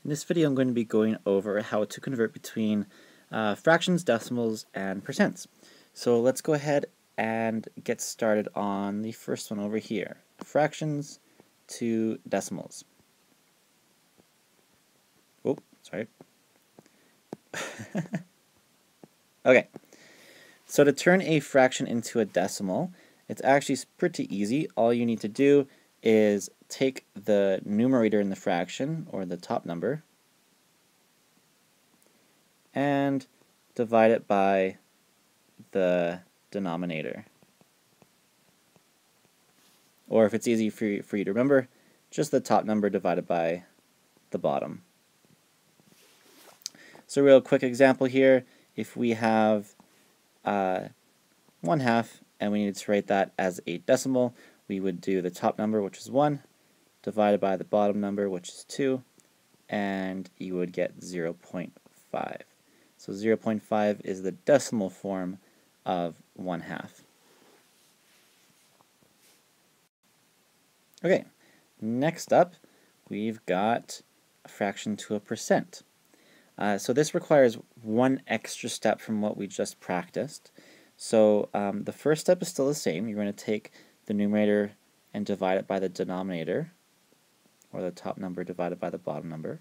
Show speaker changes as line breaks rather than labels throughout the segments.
In this video I'm going to be going over how to convert between fractions, decimals, and percents. So let's go ahead and get started on the first one over here, fractions to decimals. Oh, sorry. Okay, so to turn a fraction into a decimal, it's actually pretty easy. All you need to do is take the numerator in the fraction, or the top number, and divide it by the denominator. Or if it's easy for you to remember, just the top number divided by the bottom. So a real quick example here, if we have 1/2 and we needed to write that as a decimal, we would do the top number, which is 1, divided by the bottom number, which is 2, and you would get 0.5. So 0.5 is the decimal form of 1/2. Okay, next up we've got a fraction to a percent. So this requires one extra step from what we just practiced. So the first step is still the same. You're going to take the numerator and divide it by the denominator, or the top number divided by the bottom number.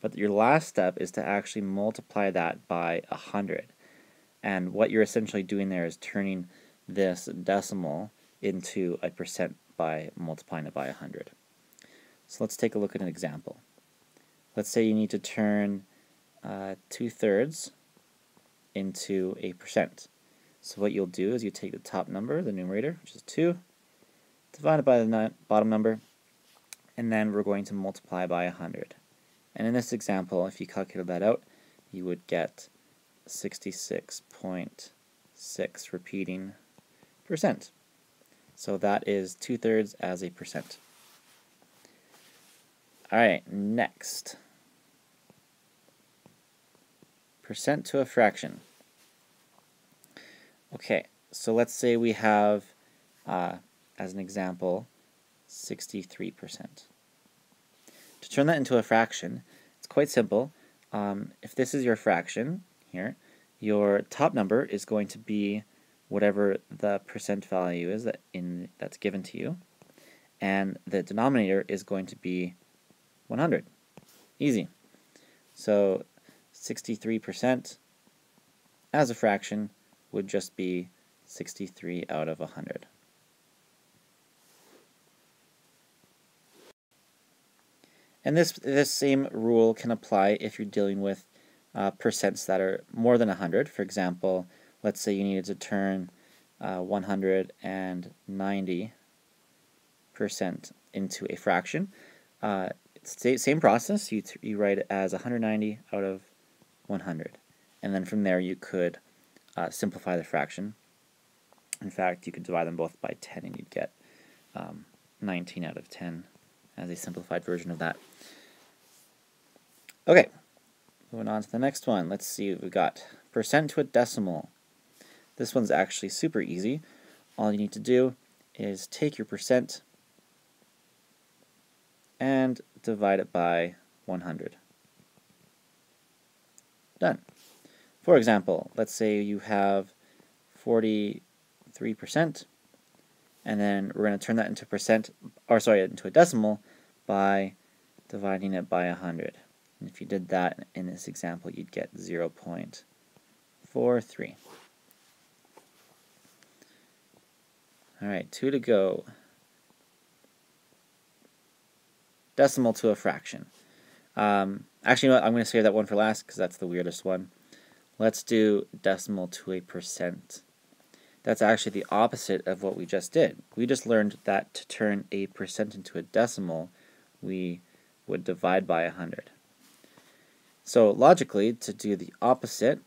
But your last step is to actually multiply that by 100. And what you're essentially doing there is turning this decimal into a percent by multiplying it by 100. So let's take a look at an example. Let's say you need to turn 2/3 into a percent. So what you'll do is you take the top number, the numerator, which is 2, divided by the bottom number, and then we're going to multiply by 100. And in this example, if you calculate that out, you would get 66.6 repeating percent. So that is 2/3 as a percent. Alright, next. Percent to a fraction. Okay, so let's say we have, as an example, 63%. To turn that into a fraction, it's quite simple. If this is your fraction here, your top number is going to be whatever the percent value is that's given to you, and the denominator is going to be 100. Easy. So 63% as a fraction would just be 63 out of 100. And this same rule can apply if you're dealing with percents that are more than 100. For example, let's say you needed to turn 190% into a fraction. It's the same process. You write it as 190 out of 100. And then from there you could simplify the fraction. In fact, you could divide them both by 10 and you'd get 19 out of 10 as a simplified version of that. Okay, moving on to the next one. Let's see what we've got. Percent to a decimal. This one's actually super easy. All you need to do is take your percent and divide it by 100. Done. For example, let's say you have 43%, and then we're going to turn that into into a decimal by dividing it by 100. And if you did that in this example, you'd get 0.43. Alright, 2 to go. Decimal to a fraction. Actually, you know what? I'm going to save that one for last because that's the weirdest one. Let's do decimal to a percent. That's actually the opposite of what we just did. We just learned that to turn a percent into a decimal, we would divide by 100. So logically, to do the opposite,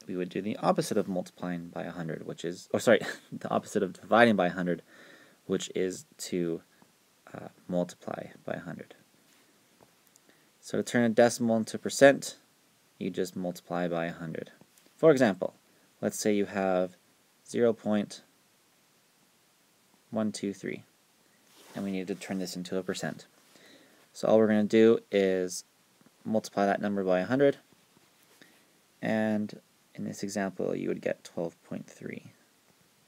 we would do the opposite of multiplying by 100, which is, the opposite of dividing by 100, which is to multiply by 100. So to turn a decimal into a percent, you just multiply by 100. For example, let's say you have 0.123, and we need to turn this into a percent. So all we're going to do is multiply that number by 100, and in this example you would get 12.3.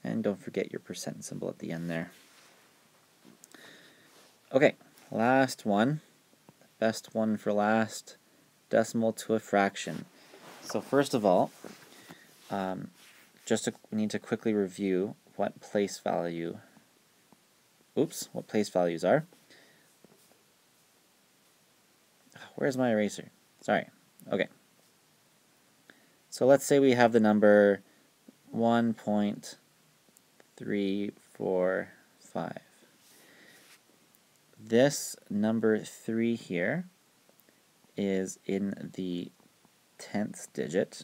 And don't forget your percent symbol at the end there. Okay, last one. Best one for last. Decimal to a fraction. So first of all, we need to quickly review what place values are. Where's my eraser? Sorry. Okay. So let's say we have the number 1.345. This number 3 here is in the 10th digit.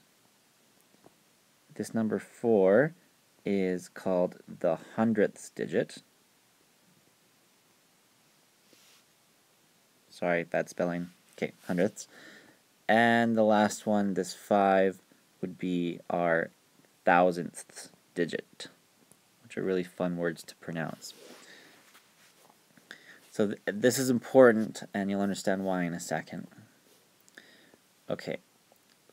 This number 4 is called the 100th digit. Sorry, bad spelling. Okay, hundredths. And the last one, this 5, would be our 1000th digit, which are really fun words to pronounce. So this is important, and you'll understand why in a second. Okay,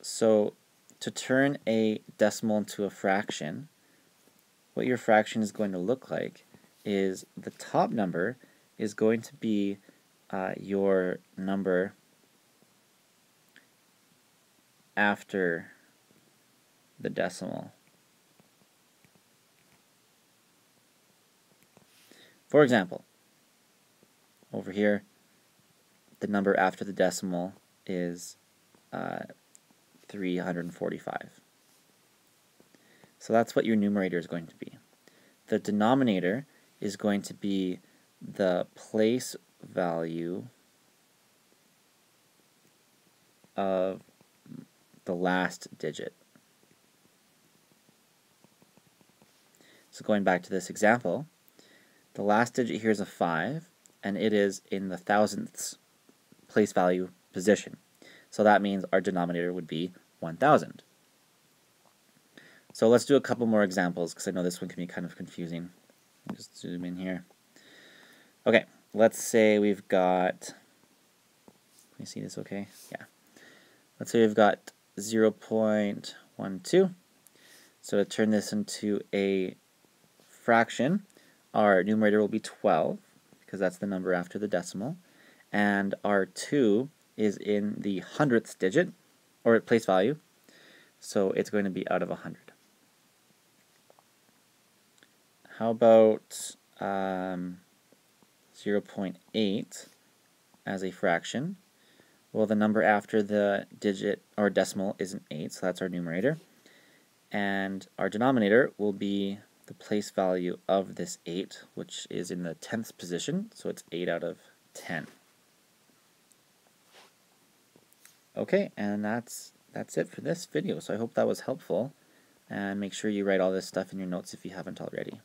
so to turn a decimal into a fraction, what your fraction is going to look like is the top number is going to be your number after the decimal. For example, over here, the number after the decimal is 345. So that's what your numerator is going to be. The denominator is going to be the place value of the last digit. So going back to this example, the last digit here is a 5, and it is in the thousandths place value position. So that means our denominator would be 1000. So let's do a couple more examples, because I know this one can be kind of confusing. I'll just zoom in here. Okay, let's say we've got, can you see this okay? Yeah. Let's say we've got 0.12. So to turn this into a fraction, our numerator will be 12, because that's the number after the decimal, and our 2 is in the 100th digit, or place value, so it's going to be out of 100. How about 0.8 as a fraction? Well, the number after the digit or decimal is an 8, so that's our numerator. And our denominator will be the place value of this 8, which is in the 10th position, so it's 8 out of 10. Okay, and that's it for this video. So I hope that was helpful, and make sure you write all this stuff in your notes if you haven't already.